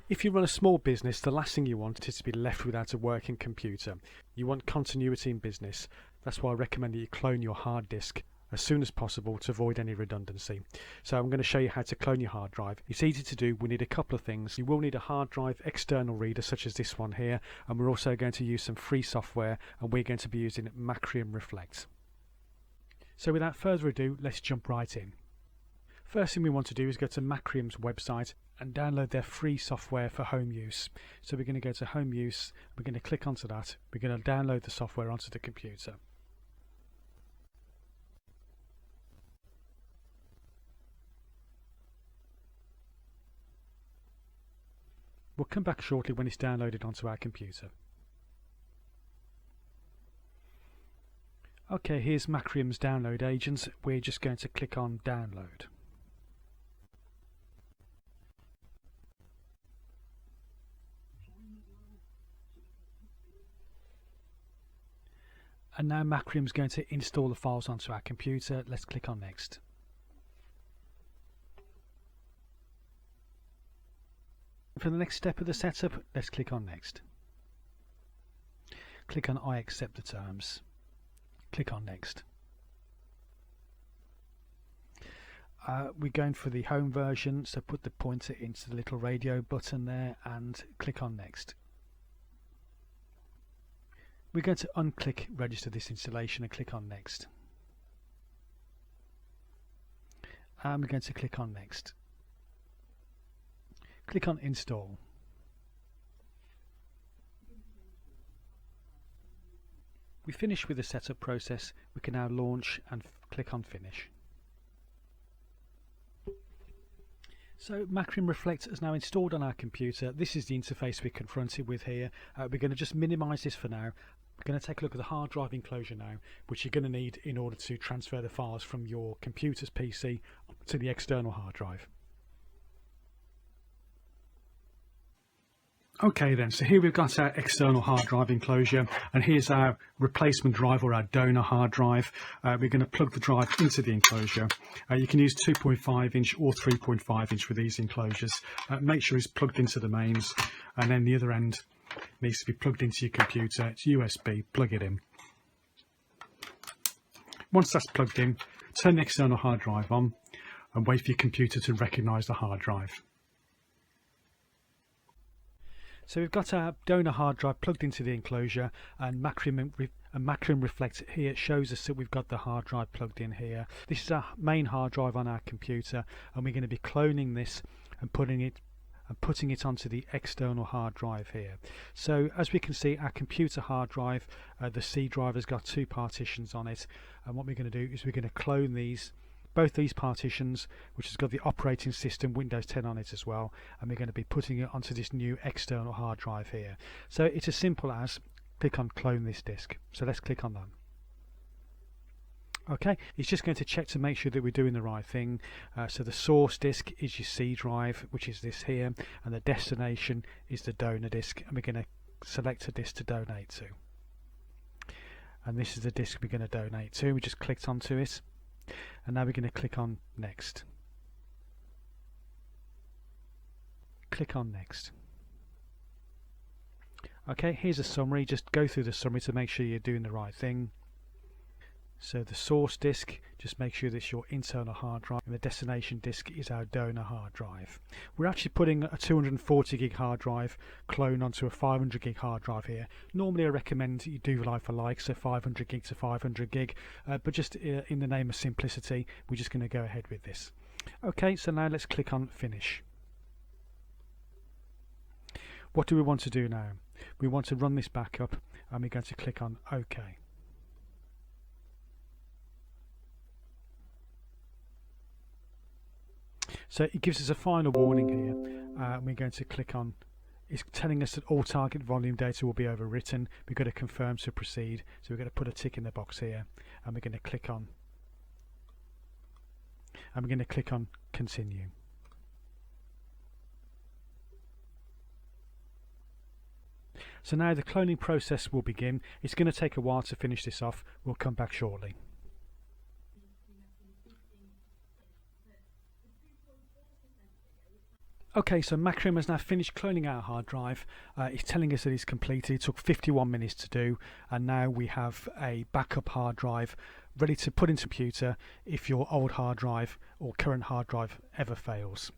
If you run a small business, the last thing you want is to be left without a working computer. You want continuity in business. That's why I recommend that you clone your hard disk as soon as possible to avoid any redundancy. So I'm going to show you how to clone your hard drive. It's easy to do. We need a couple of things. You will need a hard drive external reader such as this one here, and we're also going to use some free software, and we're going to be using Macrium Reflect. So without further ado, let's jump right in. First thing we want to do is go to Macrium's website and download their free software for home use. So we're going to go to home use, we're going to click onto that, we're going to download the software onto the computer. We'll come back shortly when it's downloaded onto our computer. Okay, here's Macrium's download agent. We're just going to click on download. And now Macrium's going to install the files onto our computer. Let's click on next. For the next step of the setup, let's click on next. Click on I accept the terms. Click on next. We're going for the home version, so put the pointer into the little radio button there and click on next. We're going to unclick register this installation and click on next. And we're going to click on next. Click on install. We finish with the setup process. We can now launch and click on finish. So Macrium Reflect is now installed on our computer. This is the interface we're confronted with here. We're going to just minimize this for now. We're going to take a look at the hard drive enclosure now, which you're going to need in order to transfer the files from your computer's PC to the external hard drive. Okay then, so here we've got our external hard drive enclosure, and here's our replacement drive, or our donor hard drive. We're going to plug the drive into the enclosure. You can use 2.5 inch or 3.5 inch with these enclosures. Make sure it's plugged into the mains, and then the other end needs to be plugged into your computer. It's USB, plug it in. Once that's plugged in, turn the external hard drive on and wait for your computer to recognise the hard drive. So we've got our donor hard drive plugged into the enclosure, and Macrium Reflect here shows us that we've got the hard drive plugged in here. This is our main hard drive on our computer, and we're going to be cloning this and putting it onto the external hard drive here. So as we can see, our computer hard drive, the C drive, has got two partitions on it, and what we're going to do is we're going to clone both these partitions, which has got the operating system Windows 10 on it as well, and we're going to be putting it onto this new external hard drive here. So it's as simple as click on clone this disk. So let's click on that. Okay, it's just going to check to make sure that we're doing the right thing. So the source disk is your C drive, which is this here, and the destination is the donor disk, and we're going to select a disk to donate to. And this is the disk we're going to donate to. We just clicked onto it. And now we're going to click on next. Click on next. Okay, here's a summary. Just go through the summary to make sure you're doing the right thing. So the source disk, just make sure that's your internal hard drive, and the destination disk is our donor hard drive. We're actually putting a 240 gig hard drive clone onto a 500 gig hard drive here. Normally I recommend you do like for like, so 500 gig to 500 gig, but just in the name of simplicity, we're just going to go ahead with this. Okay, so now let's click on finish. What do we want to do now? We want to run this back up, and we're going to click on OK. So it gives us a final warning here. We're going to click on, it's telling us that all target volume data will be overwritten. We've got to confirm to proceed. So we're going to put a tick in the box here, and we're going to click on, continue. So now the cloning process will begin. It's going to take a while to finish this off. We'll come back shortly. Okay, so Macrium has now finished cloning our hard drive. It's telling us that it's completed. It took 51 minutes to do, and now we have a backup hard drive ready to put into the computer if your old hard drive or current hard drive ever fails.